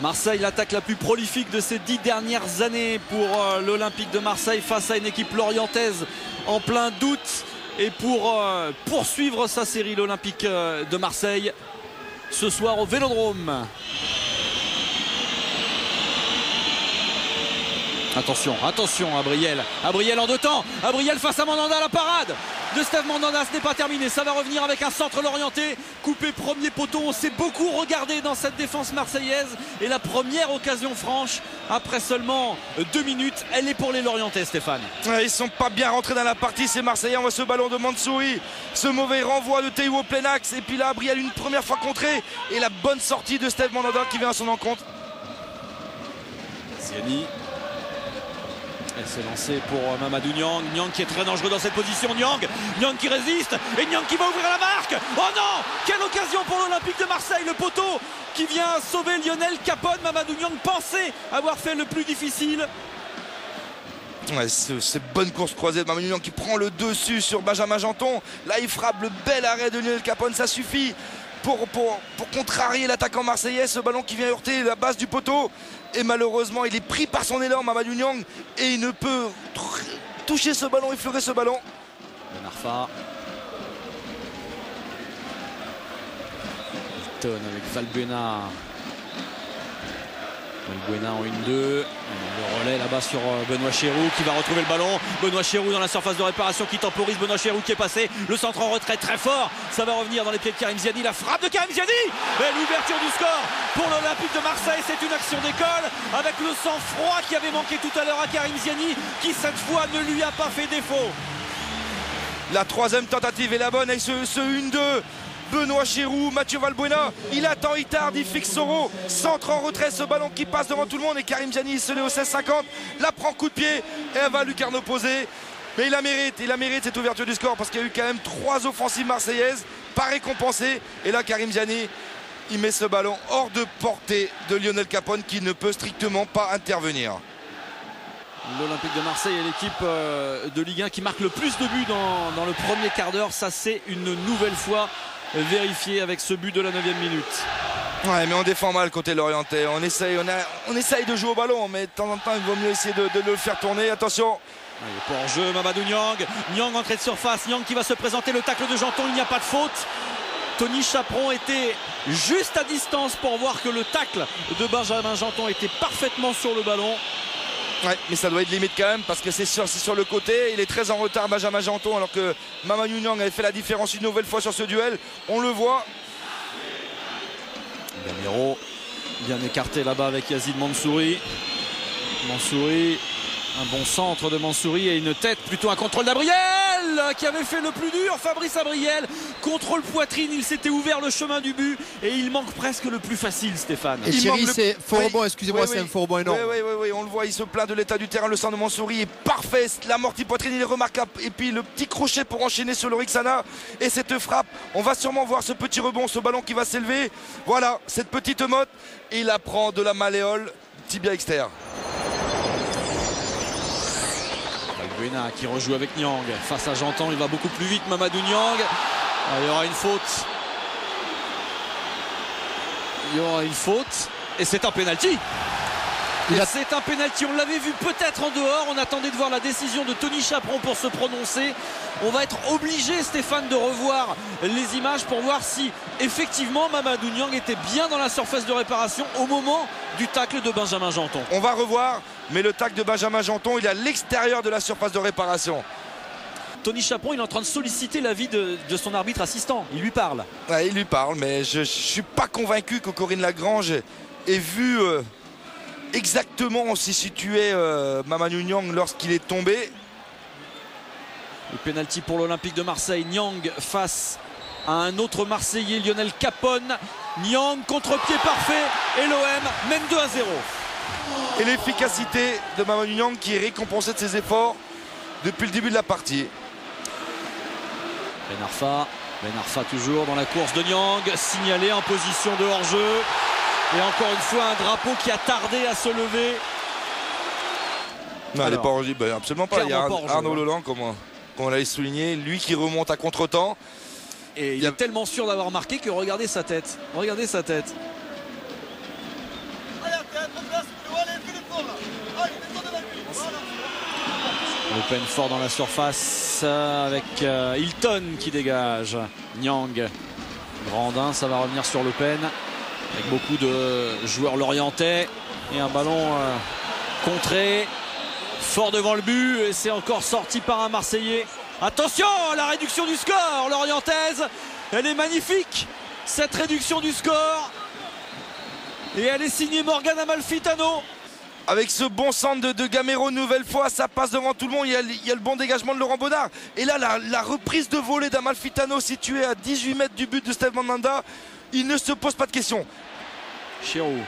Marseille, l'attaque la plus prolifique de ces 10 dernières années pour l'Olympique de Marseille face à une équipe lorientaise en plein doute. Et pour poursuivre sa série, l'Olympique de Marseille ce soir au Vélodrome. Attention, attention à Briel. Briel en deux temps. Briel face à Mandanda, la parade de Steve Mandanda. Ce n'est pas terminé. Ça va revenir avec un centre l'orienté. Coupé premier poteau. On s'est beaucoup regardé dans cette défense marseillaise. Et la première occasion franche, après seulement 2 minutes, elle est pour les Lorientais, Stéphane. Ouais, ils sont pas bien rentrés dans la partie, ces Marseillais. On voit ce ballon de Mansouri. Ce mauvais renvoi de Théo au plein axe. Et puis là, Briel une première fois contré. Et la bonne sortie de Steve Mandanda qui vient à son encontre. Ziani. Elle s'est lancée pour Mamadou Niang. Niang qui est très dangereux dans cette position. Niang qui résiste. Et Niang qui va ouvrir la marque. Oh non! Quelle occasion pour l'Olympique de Marseille. Le poteau qui vient sauver Lionel Capone. Mamadou Niang pensait avoir fait le plus difficile. Ouais, c'est bonne course croisée de Mamadou Niang qui prend le dessus sur Benjamin Janton. Là, il frappe le bel arrêt de Lionel Capone. Ça suffit pour contrarier l'attaquant marseillais. Ce ballon qui vient heurter la base du poteau. Et malheureusement, il est pris par son élan, Mamadou Niang. Et il ne peut toucher ce ballon, effleurer ce ballon. Ben Arfa. Hilton avec Valbuena. Valbuena en 1-2. Le relais là-bas sur Benoît Chéroux qui va retrouver le ballon. Benoît Chéroux dans la surface de réparation qui temporise. Benoît Chéroux qui est passé. Le centre en retrait très fort. Ça va revenir dans les pieds de Karim Ziani. La frappe de Karim Ziani. Et l'ouverture du score pour l'Olympique de Marseille. C'est une action d'école avec le sang-froid qui avait manqué tout à l'heure à Karim Ziani, qui cette fois ne lui a pas fait défaut. La troisième tentative est la bonne avec ce 1-2. Benoît Chéroux, Mathieu Valbuena, il attend, il tarde, il fixe Soro, centre en retrait, ce ballon qui passe devant tout le monde et Karim Ziani se l'est au 16-50, la prend coup de pied et elle va lucarne opposée. Mais il la mérite cette ouverture du score parce qu'il y a eu quand même 3 offensives marseillaises pas récompensées. Et là Karim Ziani, il met ce ballon hors de portée de Lionel Capone qui ne peut strictement pas intervenir. L'Olympique de Marseille est l'équipe de Ligue 1 qui marque le plus de buts dans le premier quart d'heure. Ça c'est une nouvelle fois vérifié avec ce but de la 9e minute. Ouais, mais on défend mal côté Lorientais. On essaye de jouer au ballon, mais de temps en temps il vaut mieux essayer de le faire tourner. Attention. Pour jeu, Mamadou Niang. Niang entrée de surface. Niang qui va se présenter. Le tacle de Janton, il n'y a pas de faute. Tony Chaperon était juste à distance pour voir que le tacle de Benjamin Janton était parfaitement sur le ballon. Ouais, mais ça doit être limite quand même parce que c'est sur le côté. Il est très en retard, Benjamin Janton, alors que Mamadou Niang avait fait la différence une nouvelle fois sur ce duel. On le voit. Gamero bien écarté là-bas avec Yazid Mansouri. Mansouri, un bon centre de Mansouri et une tête, plutôt un contrôle d'Abriel qui avait fait le plus dur. Fabrice Abriel, contrôle poitrine, il s'était ouvert le chemin du but et il manque presque le plus facile, Stéphane. Et Thierry, c'est faux rebond, excusez-moi, c'est un faux rebond énorme. Oui, on le voit, il se plaint de l'état du terrain. Le centre de Mansouri est parfait, l'amorti poitrine il est remarquable. Et puis le petit crochet pour enchaîner sur le Rixana et cette frappe. On va sûrement voir ce petit rebond, ce ballon qui va s'élever. Voilà, cette petite motte. Et il la prend de la malléole, tibia externe. Valbuena qui rejoue avec Niang. Face à Janton, il va beaucoup plus vite, Mamadou Niang. Il y aura une faute. Il y aura une faute. Et c'est un pénalty. C'est un pénalty. On l'avait vu peut-être en dehors. On attendait de voir la décision de Tony Chaperon pour se prononcer. On va être obligé, Stéphane, de revoir les images pour voir si effectivement Mamadou Niang était bien dans la surface de réparation au moment du tacle de Benjamin Janton. On va revoir, mais le tacle de Benjamin Janton, il est à l'extérieur de la surface de réparation. Tony Chaperon, il est en train de solliciter l'avis de son arbitre assistant. Il lui parle. Ouais, il lui parle, mais je ne suis pas convaincu que Corinne Lagrange ait vu exactement où s'est situé Mamadou Niang lorsqu'il est tombé. Le pénalty pour l'Olympique de Marseille. Niang face à un autre Marseillais, Lionel Capone. Niang, contre-pied parfait et l'OM mène 2-0. Et l'efficacité de Mamadou Niang qui est récompensée de ses efforts depuis le début de la partie. Ben Arfa toujours dans la course de Niang, signalé en position de hors-jeu. Et encore une fois un drapeau qui a tardé à se lever. Non, elle n'est pas hors-jeu, ben absolument pas. Il y a Arnaud Leland, comme on l'avait souligné, lui qui remonte à contre-temps. Et il est tellement sûr d'avoir marqué que regardez sa tête. Regardez sa tête. Le Pen fort dans la surface avec Hilton qui dégage. Niang. Grandin, ça va revenir sur Le Pen. Avec beaucoup de joueurs lorientais. Et un ballon contré. Fort devant le but. Et c'est encore sorti par un Marseillais. Attention, la réduction du score. Lorientaise, elle est magnifique. Cette réduction du score. Et elle est signée Morgan Amalfitano. Avec ce bon centre de Gamero, nouvelle fois, ça passe devant tout le monde. Il y a le bon dégagement de Laurent Bonnard. Et là, la reprise de volée d'Amalfitano située à 18 mètres du but de Steve Mandanda. Il ne se pose pas de questions. Chirou.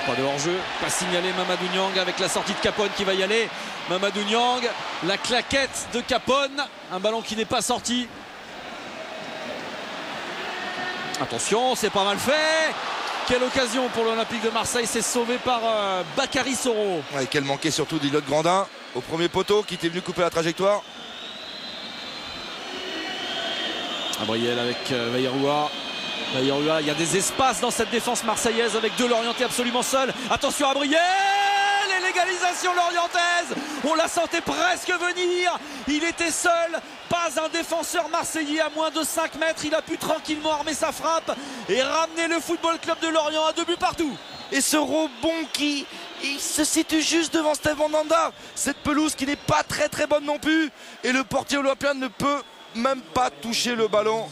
Pas de hors-jeu, pas signalé. Mamadou Niang avec la sortie de Capone qui va y aller. Mamadou Niang, la claquette de Capone. Un ballon qui n'est pas sorti. Attention, c'est pas mal fait. Quelle occasion pour l'Olympique de Marseille, c'est sauvé par Bakary Soro. Ouais, quel manquait surtout d'Ilot Grandin au premier poteau qui était venu couper la trajectoire. Abriel avec Bayeroua. Bayeroua, il y a des espaces dans cette défense marseillaise avec deux Lorientais absolument seuls. Attention à Abriel et l'égalisation lorientaise. On la sentait presque venir. Il était seul. Pas un défenseur marseillais à moins de 5 mètres. Il a pu tranquillement armer sa frappe et ramener le Football Club de Lorient à 2 buts partout. Et ce rebond il se situe juste devant Steve Mandanda. Cette pelouse qui n'est pas très bonne non plus. Et le portier olympien ne peut même pas toucher le ballon.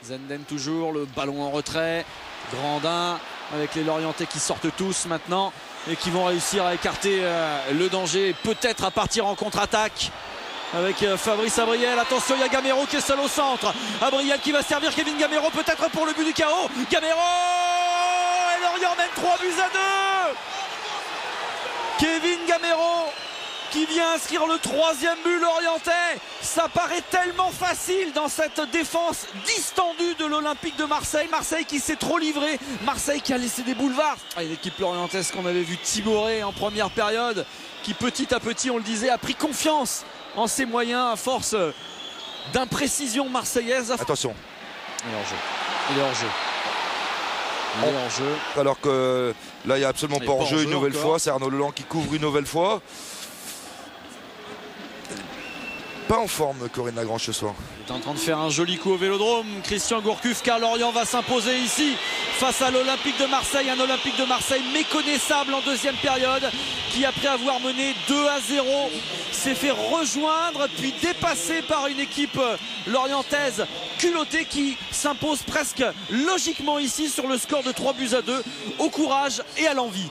Zenden toujours, le ballon en retrait. Grandin avec les Lorientais qui sortent tous maintenant et qui vont réussir à écarter le danger, peut-être à partir en contre-attaque avec Fabrice Abriel. Attention, il y a Gamero qui est seul au centre. Abriel qui va servir Kevin Gamero peut-être pour le but du chaos. Gamero et Lorient mène 3 buts à 2. Kevin Gamero qui vient inscrire le 3e but lorientais. Ça paraît tellement facile dans cette défense distendue de l'Olympique de Marseille. Marseille qui s'est trop livré. Marseille qui a laissé des boulevards. L'équipe lorientaise qu'on avait vu tiborer en première période, qui petit à petit, on le disait, a pris confiance en ses moyens à force d'imprécision marseillaise. Attention. Il est hors-jeu. Il est hors-jeu. Il est hors-jeu. Alors que là, il n'y a absolument pas hors-jeu une nouvelle fois. C'est Arnaud Leland qui couvre une nouvelle fois. Pas en forme Corinne Lagrange ce soir. Il est en train de faire un joli coup au Vélodrome. Christian Gourcuff, car Lorient va s'imposer ici face à l'Olympique de Marseille. Un Olympique de Marseille méconnaissable en deuxième période, qui après avoir mené 2-0 s'est fait rejoindre puis dépasser par une équipe lorientaise culottée qui s'impose presque logiquement ici sur le score de 3 buts à 2 au courage et à l'envie.